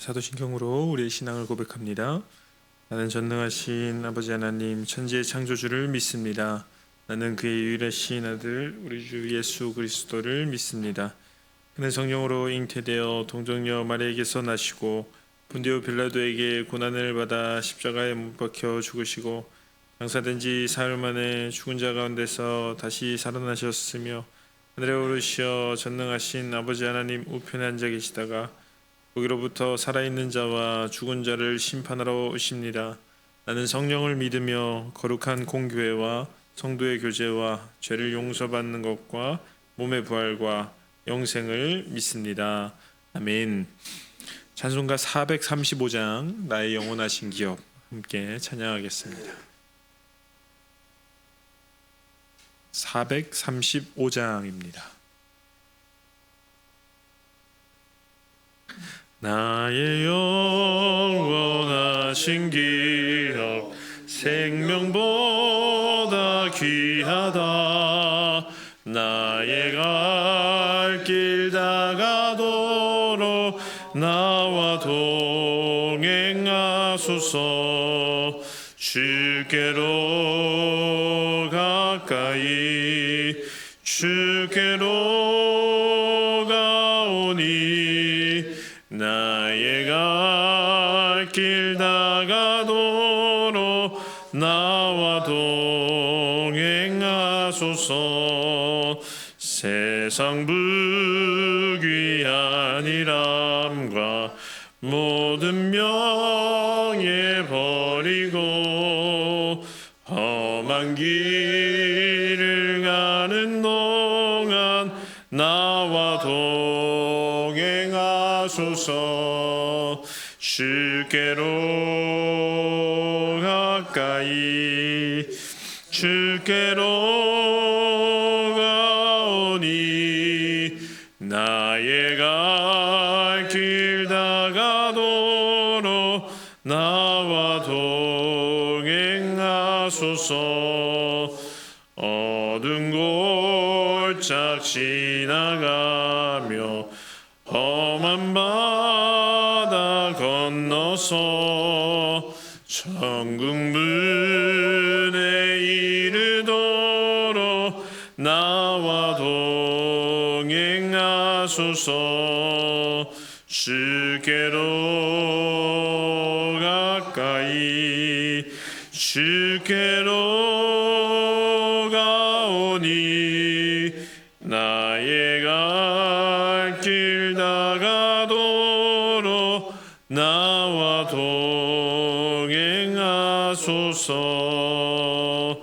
사도신경으로 우리의 신앙을 고백합니다. 나는 전능하신 아버지 하나님 천지의 창조주를 믿습니다. 나는 그의 유일하신 아들 우리 주 예수 그리스도를 믿습니다. 그는 성령으로 잉태되어 동정녀 마리아에게서 나시고 본디오 빌라도에게 고난을 받아 십자가에 못 박혀 죽으시고 장사된 지 사흘 만에 죽은 자 가운데서 다시 살아나셨으며 하늘에 오르시어 전능하신 아버지 하나님 우편에 앉아 계시다가 거기로부터 살아있는 자와 죽은 자를 심판하러 오십니다. 나는 성령을 믿으며 거룩한 공교회와 성도의 교제와 죄를 용서받는 것과 몸의 부활과 영생을 믿습니다. 아멘. 찬송가 435장 나의 영원하신 기업 함께 찬양하겠습니다. 435장입니다. 나의 영원하신 기업 생명보다 귀하다. 나의 갈 길 다가도록 나와 동행하소서. 주께로 가까이 주께로 가오니 나의 갈 길 다가도록 나와 동행하소서. 세상 부귀한 일함과 모든 명예 버리고 험한 길을 가는 동안 나와 동행하소서. 주께로 가까이 주께로 가오니 나의 갈 길 다가도록 나와 동행하소서. 어두운 골짝 지나가며 험한 바다 건너서 천국 문에 이르도록 나와 동행하소서. 주께로 가까이 주께로 가오니 나의 갈 길 다가도록 나와 동행하소서.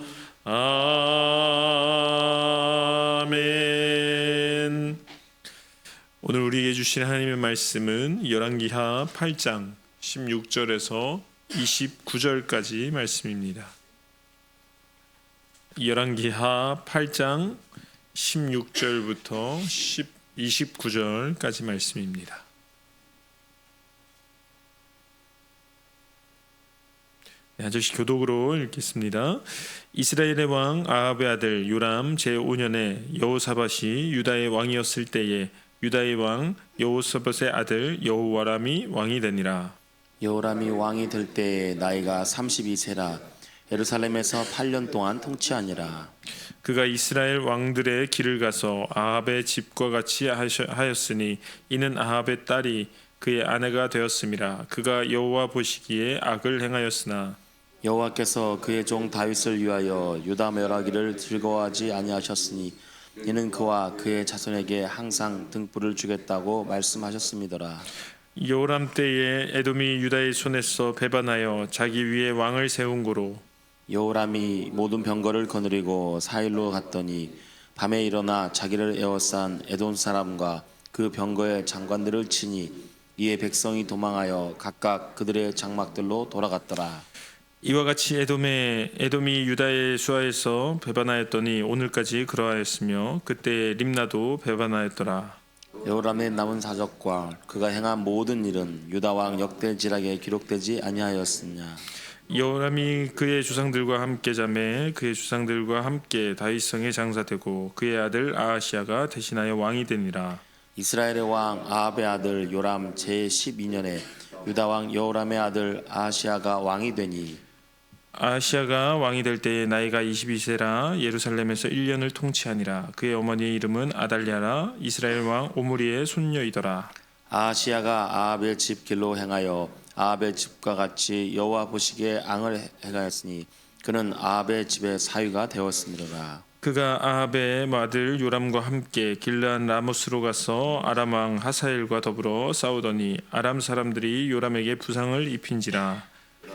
아멘. 오늘 우리에게 주신 하나님의 말씀은 열왕기하 8장 16절에서 29절까지 말씀입니다. 열왕기하 8장 16절부터 29절까지 말씀입니다. 한 절씩 교독으로 읽겠습니다. 이스라엘의 왕 아합의 아들 요람 제5년에 여호사밧이 유다의 왕이었을 때에 유다의 왕 여호사밧의 아들 여호와람이 왕이 되니라. 여호람이 왕이 될 때에 나이가 32세라 예루살렘에서 8년 동안 통치하니라. 그가 이스라엘 왕들의 길을 가서 아합의 집과 같이 하였으니 이는 아합의 딸이 그의 아내가 되었음이라. 그가 여호와 보시기에 악을 행하였으나 여호와께서 그의 종 다윗을 위하여 유다 멸하기를 즐거워하지 아니하셨으니 이는 그와 그의 자손에게 항상 등불을 주겠다고 말씀하셨음이더라. 여호람 때에 에돔이 유다의 손에서 배반하여 자기 위에 왕을 세운 고로 여호람이 모든 병거를 거느리고 사일로 갔더니 밤에 일어나 자기를 에워싼 에돔 사람과 그 병거의 장관들을 치니 이에 백성이 도망하여 각각 그들의 장막들로 돌아갔더라. 이와 같이 에돔이 유다의 수하에서 배반하였더니 오늘까지 그러하였으며 그때 림나도 배반하였더라. 여호람의 남은 사적과 그가 행한 모든 일은 유다 왕 역대지락에 기록되지 아니하였느냐. 여호람이 그의 주상들과 함께 자매 그의 주상들과 함께 다윗성에 장사되고 그의 아들 아하시아가 대신하여 왕이 되니라. 이스라엘의 왕 아합의 아들 요람 제12년에 유다 왕 여호람의 아들 아하시아가 왕이 되니 아하시아가 왕이 될 때에 나이가 22세라 예루살렘에서 1년을 통치하니라. 그의 어머니의 이름은 아달랴라. 이스라엘 왕 오므리의 손녀이더라. 아하시아가 아합의 집 길로 행하여 아합의 집과 같이 여호와 보시기에 앙을 행하였으니 그는 아합의 집의 사위가 되었음이로라. 그가 아합의 아들 요람과 함께 길르앗 라모스로 가서 아람 왕 하사엘과 더불어 싸우더니 아람 사람들이 요람에게 부상을 입힌지라.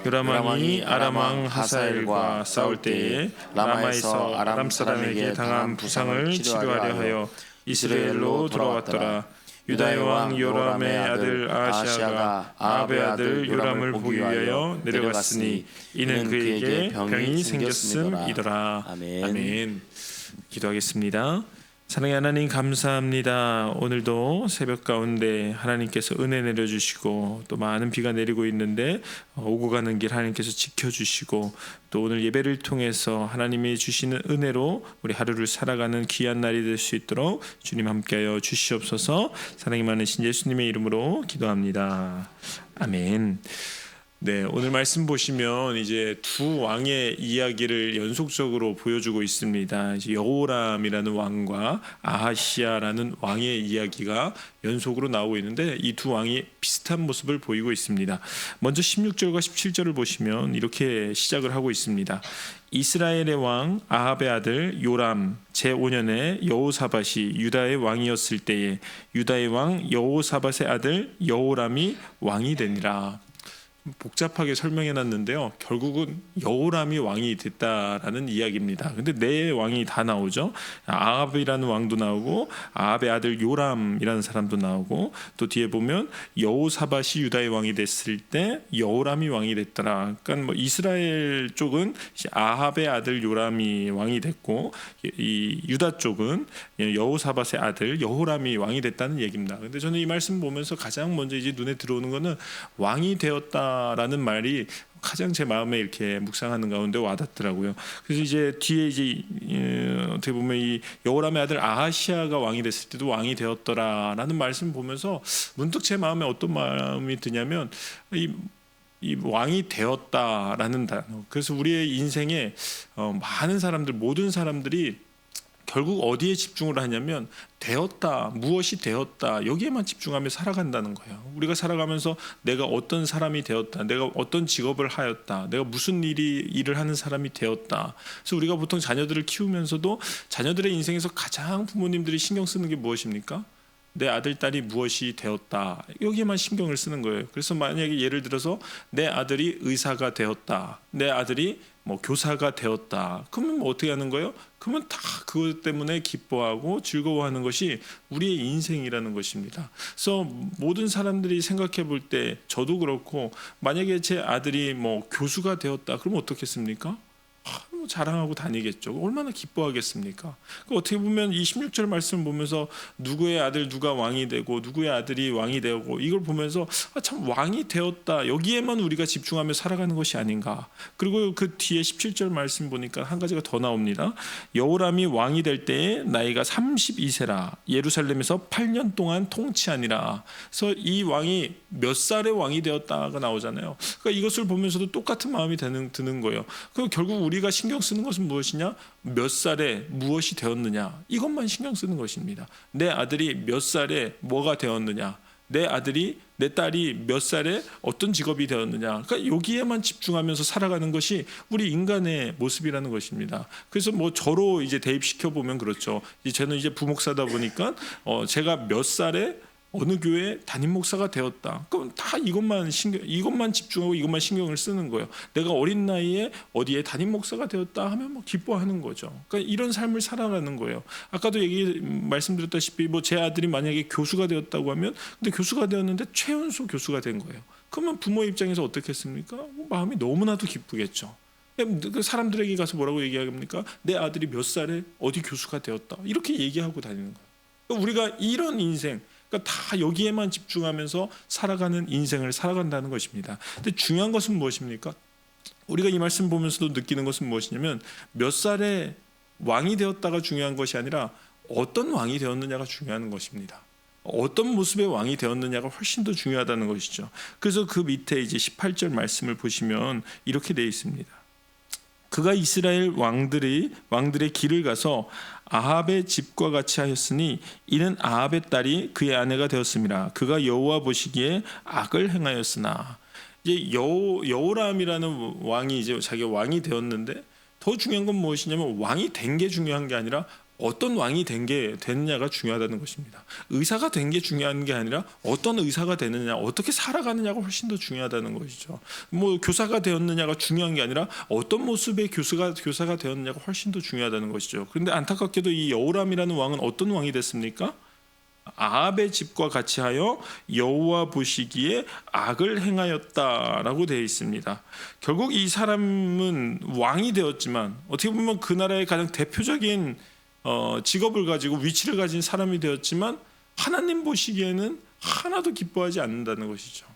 요람 왕이 아람 왕 하사엘과 싸울 때에 라마에서 아람 사람에게 당한 부상을 치료하려 하여 이스라엘로 돌아왔더라. 유다의 왕 요람의 아들 아하시아가 아합의 아들 요람을 보기 위하여 내려갔으니 이는 그에게 병이 생겼음이더라. 아멘. 기도하겠습니다. 사랑의 하나님 감사합니다. 오늘도 새벽 가운데 하나님께서 은혜 내려주시고 또 많은 비가 내리고 있는데 오고 가는 길 하나님께서 지켜주시고 또 오늘 예배를 통해서 하나님이 주시는 은혜로 우리 하루를 살아가는 귀한 날이 될 수 있도록 주님 함께하여 주시옵소서. 사랑이 많으신 예수님의 이름으로 기도합니다. 아멘. 네, 오늘 말씀 보시면 이제 두 왕의 이야기를 연속적으로 보여주고 있습니다. 이제 여호람이라는 왕과 아하시아라는 왕의 이야기가 연속으로 나오고 있는데 이 두 왕이 비슷한 모습을 보이고 있습니다. 먼저 16절과 17절을 보시면 이렇게 시작을 하고 있습니다. 이스라엘의 왕 아합의 아들 요람 제5년에 여호사밧이 유다의 왕이었을 때에 유다의 왕 여호사밧의 아들 여호람이 왕이 되니라. 복잡하게 설명해 놨는데요. 결국은 여호람이 왕이 됐다라는 이야기입니다. 근데 네 왕이 다 나오죠. 아합이라는 왕도 나오고 아합의 아들 요람이라는 사람도 나오고 또 뒤에 보면 여호사밧이 유다의 왕이 됐을 때 여호람이 왕이 됐더라. 그러니까 뭐 이스라엘 쪽은 아합의 아들 요람이 왕이 됐고 이 유다 쪽은 여호사밧의 아들 여호람이 왕이 됐다는 얘기입니다. 근데 저는 이 말씀 보면서 가장 먼저 이제 눈에 들어오는 거는 왕이 되었다 라는 말이 가장 제 마음에 이렇게 묵상하는 가운데 와닿더라고요. 그래서 이제 뒤에 이제 어떻게 보면 이 여호람의 아들 아하시아가 왕이 됐을 때도 왕이 되었더라라는 말씀 보면서 문득 제 마음에 어떤 마음이 드냐면 이 왕이 되었다라는 단어. 그래서 우리의 인생에 많은 사람들 모든 사람들이 결국 어디에 집중을 하냐면 되었다, 무엇이 되었다 여기에만 집중하며 살아간다는 거예요. 우리가 살아가면서 내가 어떤 사람이 되었다, 내가 어떤 직업을 하였다, 내가 무슨 일을 하는 사람이 되었다. 그래서 우리가 보통 자녀들을 키우면서도 자녀들의 인생에서 가장 부모님들이 신경 쓰는 게 무엇입니까? 내 아들, 딸이 무엇이 되었다 여기에만 신경을 쓰는 거예요. 그래서 만약에 예를 들어서 내 아들이 의사가 되었다, 내 아들이 뭐 교사가 되었다, 그러면 뭐 어떻게 하는 거예요? 그러면 다 그것 때문에 기뻐하고 즐거워하는 것이 우리의 인생이라는 것입니다. 그래서 모든 사람들이 생각해 볼 때 저도 그렇고 만약에 제 아들이 뭐 교수가 되었다 그러면 어떻겠습니까? 자랑하고 다니겠죠. 얼마나 기뻐하겠습니까? 어떻게 보면 이 16절 말씀을 보면서 누구의 아들 누가 왕이 되고 누구의 아들이 왕이 되고 이걸 보면서 참 왕이 되었다 여기에만 우리가 집중하며 살아가는 것이 아닌가. 그리고 그 뒤에 17절 말씀 보니까 한 가지가 더 나옵니다. 여호람이 왕이 될 때에 나이가 32세라 예루살렘에서 8년 동안 통치하니라. 그래서 이 왕이 몇 살에 왕이 되었다가 나오잖아요. 그러니까 이것을 보면서도 똑같은 마음이 드는 거예요. 그럼 결국 우리가 신경 쓰는 것은 무엇이냐? 몇 살에 무엇이 되었느냐? 이것만 신경 쓰는 것입니다. 내 아들이 몇 살에 뭐가 되었느냐? 내 아들이 내 딸이 몇 살에 어떤 직업이 되었느냐? 그러니까 여기에만 집중하면서 살아가는 것이 우리 인간의 모습이라는 것입니다. 그래서 뭐 저로 이제 대입시켜 보면 그렇죠. 저는 이제 부목사다 보니까 제가 몇 살에 어느 교회 담임 목사가 되었다. 그럼 다 이것만 집중하고 이것만 신경을 쓰는 거예요. 내가 어린 나이에 어디에 담임 목사가 되었다 하면 뭐 기뻐하는 거죠. 그러니까 이런 삶을 살아가는 거예요. 아까도 말씀드렸다시피 뭐 제 아들이 만약에 교수가 되었다고 하면 근데 교수가 되었는데 최연소 교수가 된 거예요. 그러면 부모 입장에서 어떻겠습니까? 마음이 너무나도 기쁘겠죠. 사람들에게 가서 뭐라고 얘기합니까? 내 아들이 몇 살에 어디 교수가 되었다. 이렇게 얘기하고 다니는 거예요. 그러니까 우리가 이런 인생 그러니까 다 여기에만 집중하면서 살아가는 인생을 살아간다는 것입니다. 근데 중요한 것은 무엇입니까? 우리가 이 말씀 보면서도 느끼는 것은 무엇이냐면 몇 살에 왕이 되었다가 중요한 것이 아니라 어떤 왕이 되었느냐가 중요한 것입니다. 어떤 모습의 왕이 되었느냐가 훨씬 더 중요하다는 것이죠. 그래서 그 밑에 이제 18절 말씀을 보시면 이렇게 되어 있습니다. 그가 이스라엘 왕들의 길을 가서 아합의 집과 같이 하였으니 이는 아합의 딸이 그의 아내가 되었음이라. 그가 여호와 보시기에 악을 행하였으나. 이제 여호람이라는 왕이 이제 자기가 왕이 되었는데, 더 중요한 건 무엇이냐면 왕이 된 게 중요한 게 아니라 어떤 왕이 됐느냐가 중요하다는 것입니다. 의사가 된 게 중요한 게 아니라 어떤 의사가 되느냐, 어떻게 살아가느냐가 훨씬 더 중요하다는 것이죠. 뭐 교사가 되었느냐가 중요한 게 아니라 어떤 모습의 교사가 되었느냐가 훨씬 더 중요하다는 것이죠. 그런데 안타깝게도 이 여호람이라는 왕은 어떤 왕이 됐습니까? 아합의 집과 같이 하여 여호와 보시기에 악을 행하였다라고 되어 있습니다. 결국 이 사람은 왕이 되었지만 어떻게 보면 그 나라의 가장 대표적인 직업을 가지고 위치를 가진 사람이 되었지만 하나님 보시기에는 하나도 기뻐하지 않는다는 것이죠.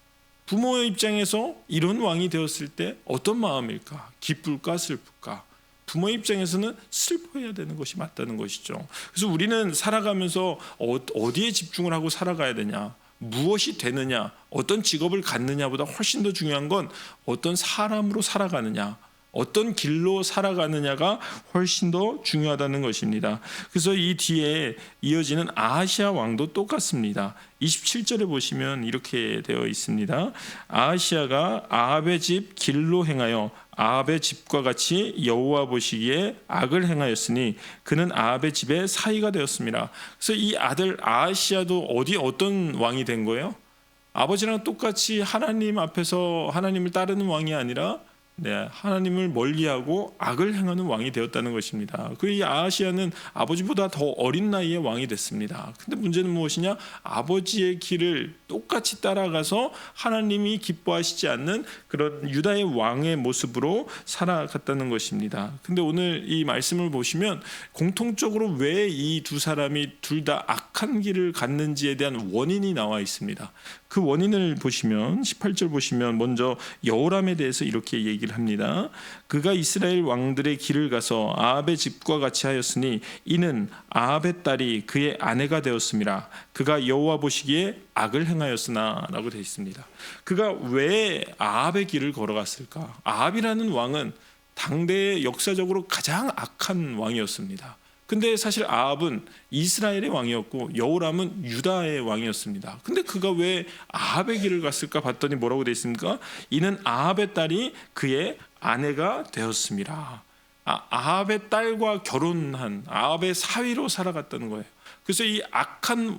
부모의 입장에서 이런 왕이 되었을 때 어떤 마음일까? 기쁠까 슬플까? 부모의 입장에서는 슬퍼해야 되는 것이 맞다는 것이죠. 그래서 우리는 살아가면서 어디에 집중을 하고 살아가야 되냐, 무엇이 되느냐, 어떤 직업을 갖느냐보다 훨씬 더 중요한 건 어떤 사람으로 살아가느냐, 어떤 길로 살아가느냐가 훨씬 더 중요하다는 것입니다. 그래서 이 뒤에 이어지는 아하시아 왕도 똑같습니다. 27절에 보시면 이렇게 되어 있습니다. 아하시아가 아합의 집 길로 행하여 아합의 집과 같이 여호와 보시기에 악을 행하였으니 그는 아합의 집의 사위가 되었습니다. 그래서 이 아들 아하시아도 어떤 왕이 된 거예요? 아버지랑 똑같이 하나님 앞에서 하나님을 따르는 왕이 아니라 하나님을 멀리하고 악을 행하는 왕이 되었다는 것입니다. 그 이 아하시아는 아버지보다 더 어린 나이에 왕이 됐습니다. 근데 문제는 무엇이냐? 아버지의 길을 똑같이 따라가서 하나님이 기뻐하시지 않는 그런 유다의 왕의 모습으로 살아갔다는 것입니다. 근데 오늘 이 말씀을 보시면 공통적으로 왜 이 두 사람이 둘 다 악한 길을 갔는지에 대한 원인이 나와 있습니다. 그 원인을 보시면 18절 보시면 먼저 여호람에 대해서 이렇게 얘기를 합니다. 그가 이스라엘 왕들의 길을 가서 아합의 집과 같이 하였으니 이는 아합의 딸이 그의 아내가 되었음이라. 그가 여호와 보시기에 악을 행하였으나라고 되어 있습니다. 그가 왜 아합의 길을 걸어갔을까? 아합이라는 왕은 당대의 역사적으로 가장 악한 왕이었습니다. 근데 사실 아합은 이스라엘의 왕이었고 여호람은 유다의 왕이었습니다. 근데 그가 왜 아합의 길을 갔을까 봤더니 뭐라고 되어 있습니까? 이는 아합의 딸이 그의 아내가 되었습니다. 아합의 딸과 결혼한 아합의 사위로 살아갔다는 거예요. 그래서 이 악한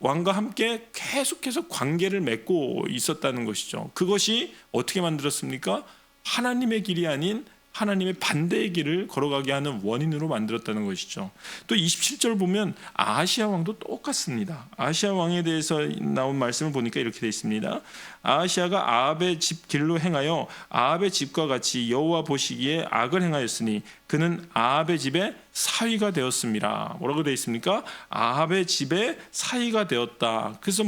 왕과 함께 계속해서 관계를 맺고 있었다는 것이죠. 그것이 어떻게 만들었습니까? 하나님의 길이 아닌 하나님의 반대의 길을 걸어가게 하는 원인으로 만들었다는 것이죠. 또 27절 보면 아하시아 왕도 똑같습니다. 아하시아 왕에 대해서 나온 말씀을 보니까 이렇게 되어 있습니다. 아하시아가 아합의 집 길로 행하여 아합의 집과 같이 여호와 보시기에 악을 행하였으니 그는 아합의 집의 사위가 되었습니다. 뭐라고 되어 있습니까? 아합의 집의 사위가 되었다. 그래서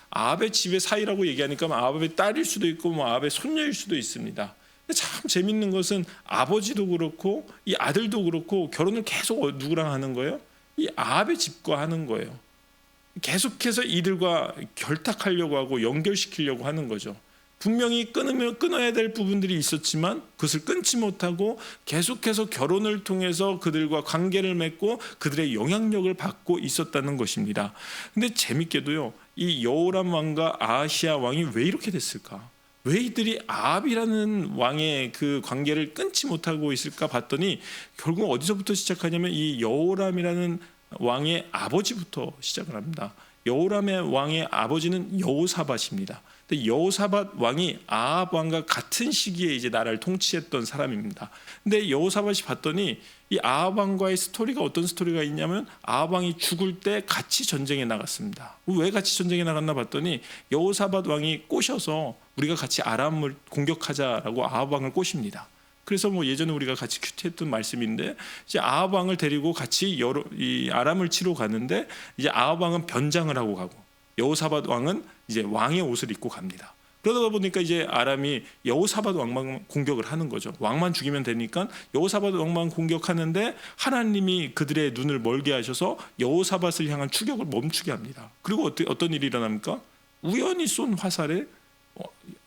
아합의 집의 사위라고 얘기하니까 아합의 딸일 수도 있고 아합의 손녀일 수도 있습니다. 참 재밌는 것은 아버지도 그렇고 이 아들도 그렇고 결혼을 계속 누구랑 하는 거예요? 이 아합의 집과 하는 거예요. 계속해서 이들과 결탁하려고 하고 연결시키려고 하는 거죠. 분명히 끊어야 될 부분들이 있었지만 그것을 끊지 못하고 계속해서 결혼을 통해서 그들과 관계를 맺고 그들의 영향력을 받고 있었다는 것입니다. 근데 재밌게도요, 이 여호람 왕과 아하시아 왕이 왜 이렇게 됐을까? 왜 이들이 아합이라는 왕의 그 관계를 끊지 못하고 있을까 봤더니 결국 어디서부터 시작하냐면 이 여호람이라는 왕의 아버지부터 시작을 합니다. 여호람의 왕의 아버지는 여호사밧입니다. 근데 여호사밧 왕이 아합 왕과 같은 시기에 이제 나라를 통치했던 사람입니다. 근데 여호사밧이 봤더니 이 아합 왕과의 스토리가 어떤 스토리가 있냐면 아합 왕이 죽을 때 같이 전쟁에 나갔습니다. 왜 같이 전쟁에 나갔나 봤더니 여호사밧 왕이 꼬셔서 우리가 같이 아람을 공격하자라고 아합 왕을 꼬십니다. 그래서 예전에 우리가 같이 큐티했던 말씀인데 이제 아합 왕을 데리고 같이 이 아람을 치러 가는데 이제 아합 왕은 변장을 하고 가고 여호사밧 왕은 이제 왕의 옷을 입고 갑니다. 그러다 보니까 이제 아람이 여호사밧 왕만 공격을 하는 거죠. 왕만 죽이면 되니까 여호사밧 왕만 공격하는데 하나님이 그들의 눈을 멀게 하셔서 여호사밧을 향한 추격을 멈추게 합니다. 그리고 어떤 일이 일어납니까? 우연히 쏜 화살에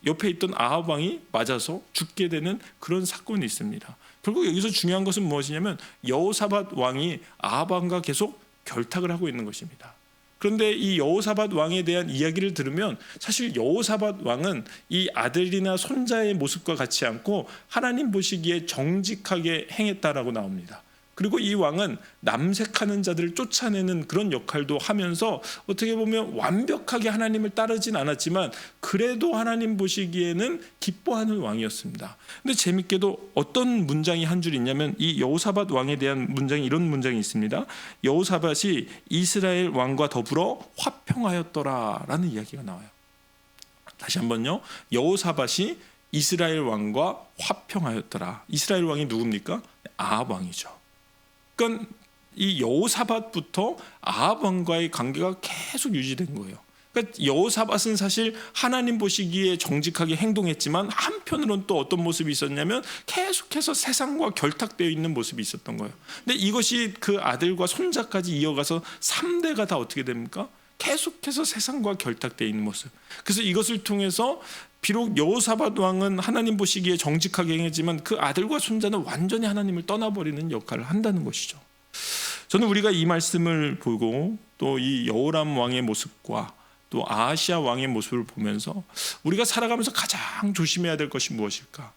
옆에 있던 아합 왕이 맞아서 죽게 되는 그런 사건이 있습니다. 결국 여기서 중요한 것은 무엇이냐면 여호사밧 왕이 아합 왕과 계속 결탁을 하고 있는 것입니다. 그런데 이 여호사밧 왕에 대한 이야기를 들으면 사실 여호사밧 왕은 이 아들이나 손자의 모습과 같지 않고 하나님 보시기에 정직하게 행했다라고 나옵니다. 그리고 이 왕은 남색하는 자들을 쫓아내는 그런 역할도 하면서 어떻게 보면 완벽하게 하나님을 따르진 않았지만 그래도 하나님 보시기에는 기뻐하는 왕이었습니다. 근데 재밌게도 어떤 문장이 한 줄 있냐면 이 여호사밧 왕에 대한 문장이 이런 문장이 있습니다. 여호사밧이 이스라엘 왕과 더불어 화평하였더라라는 이야기가 나와요. 다시 한번요. 여호사밧이 이스라엘 왕과 화평하였더라. 이스라엘 왕이 누굽니까? 아합 왕이죠. 그러니까 이 여호사밧부터 아합 왕과의 관계가 계속 유지된 거예요. 그러니까 여호사밧은 사실 하나님 보시기에 정직하게 행동했지만 한편으로는 또 어떤 모습이 있었냐면 계속해서 세상과 결탁되어 있는 모습이 있었던 거예요. 근데 이것이 그 아들과 손자까지 이어가서 3대가 다 어떻게 됩니까? 계속해서 세상과 결탁되어 있는 모습. 그래서 이것을 통해서 비록 여호사밧 왕은 하나님 보시기에 정직하게 행했지만 그 아들과 손자는 완전히 하나님을 떠나버리는 역할을 한다는 것이죠. 저는 우리가 이 말씀을 보고 또 이 여호람 왕의 모습과 또 아하시아 왕의 모습을 보면서 우리가 살아가면서 가장 조심해야 될 것이 무엇일까?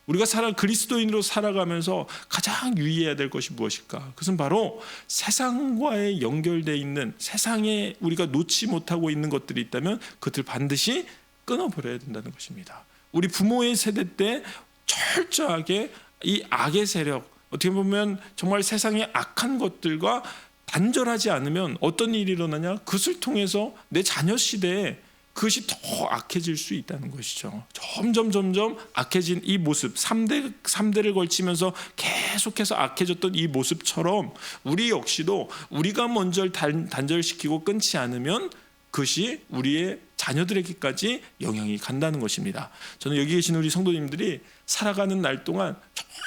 우리가 그리스도인으로 살아가면서 가장 유의해야 될 것이 무엇일까? 그것은 바로 세상과의 연결되어 있는 세상에 우리가 놓지 못하고 있는 것들이 있다면 그것을 반드시 끊어버려야 된다는 것입니다. 우리 부모의 세대 때 철저하게 이 악의 세력, 어떻게 보면 정말 세상의 악한 것들과 단절하지 않으면 어떤 일이 일어나냐? 그것을 통해서 내 자녀 시대에 그것이 더 악해질 수 있다는 것이죠. 점점 악해진 이 모습, 3대를 걸치면서 계속해서 악해졌던 이 모습처럼 우리 역시도 우리가 먼저 단절시키고 끊지 않으면 그것이 우리의 자녀들에게까지 영향이 간다는 것입니다. 저는 여기 계신 우리 성도님들이 살아가는 날 동안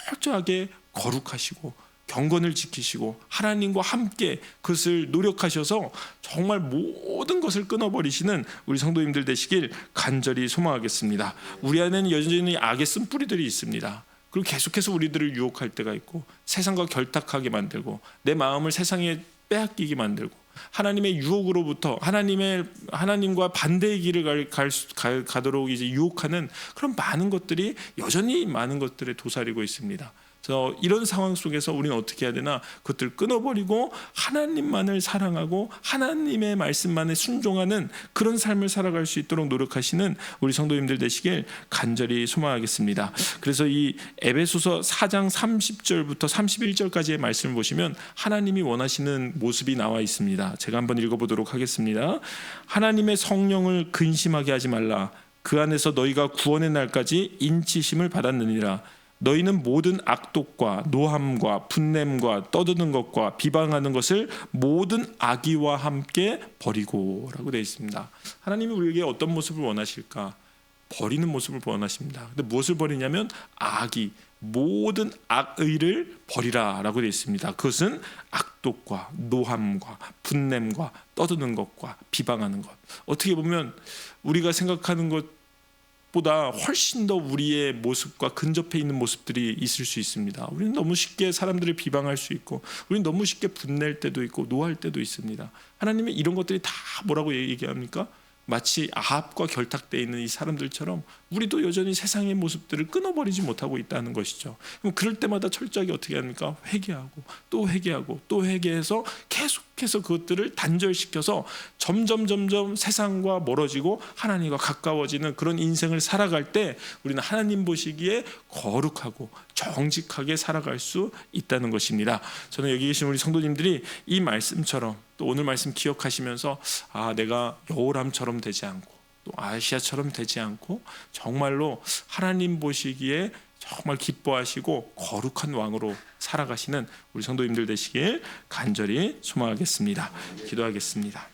철저하게 거룩하시고 경건을 지키시고 하나님과 함께 그것을 노력하셔서 정말 모든 것을 끊어버리시는 우리 성도님들 되시길 간절히 소망하겠습니다. 우리 안에는 여전히 악의 쓴뿌리들이 있습니다. 그리고 계속해서 우리들을 유혹할 때가 있고 세상과 결탁하게 만들고 내 마음을 세상에 빼앗기게 만들고 하나님의 유혹으로부터 하나님과 반대의 길을 가도록 이제 유혹하는 그런 많은 것들이 여전히 많은 것들에 도사리고 있습니다. 그래서 이런 상황 속에서 우리는 어떻게 해야 되나? 그것들을 끊어버리고 하나님만을 사랑하고 하나님의 말씀만에 순종하는 그런 삶을 살아갈 수 있도록 노력하시는 우리 성도님들 되시길 간절히 소망하겠습니다. 그래서 이 에베소서 4장 30절부터 31절까지의 말씀을 보시면 하나님이 원하시는 모습이 나와 있습니다. 제가 한번 읽어보도록 하겠습니다. 하나님의 성령을 근심하게 하지 말라. 그 안에서 너희가 구원의 날까지 인치심을 받았느니라. 너희는 모든 악독과 노함과 분냄과 떠드는 것과 비방하는 것을 모든 악의와 함께 버리고 라고 되어 있습니다. 하나님이 우리에게 어떤 모습을 원하실까? 버리는 모습을 원하십니다. 근데 무엇을 버리냐면 악의, 모든 악의를 버리라 라고 되어 있습니다. 그것은 악독과 노함과 분냄과 떠드는 것과 비방하는 것. 어떻게 보면 우리가 생각하는 것 보다 훨씬 더 우리의 모습과 근접해 있는 모습들이 있을 수 있습니다. 우리는 너무 쉽게 사람들을 비방할 수 있고 우리는 너무 쉽게 분낼 때도 있고 노할 때도 있습니다. 하나님이 이런 것들이 다 뭐라고 얘기합니까? 마치 아합과 결탁되어 있는 이 사람들처럼 우리도 여전히 세상의 모습들을 끊어버리지 못하고 있다는 것이죠. 그럼 그럴 때마다 철저하게 어떻게 합니까? 회개하고 또 회개하고 또 회개해서 계속해서 그것들을 단절시켜서 점점 세상과 멀어지고 하나님과 가까워지는 그런 인생을 살아갈 때 우리는 하나님 보시기에 거룩하고 정직하게 살아갈 수 있다는 것입니다. 저는 여기 계신 우리 성도님들이 이 말씀처럼 또 오늘 말씀 기억하시면서 내가 여호람처럼 되지 않고 또 아시아처럼 되지 않고 정말로 하나님 보시기에 정말 기뻐하시고 거룩한 왕으로 살아가시는 우리 성도님들 되시길 간절히 소망하겠습니다. 기도하겠습니다.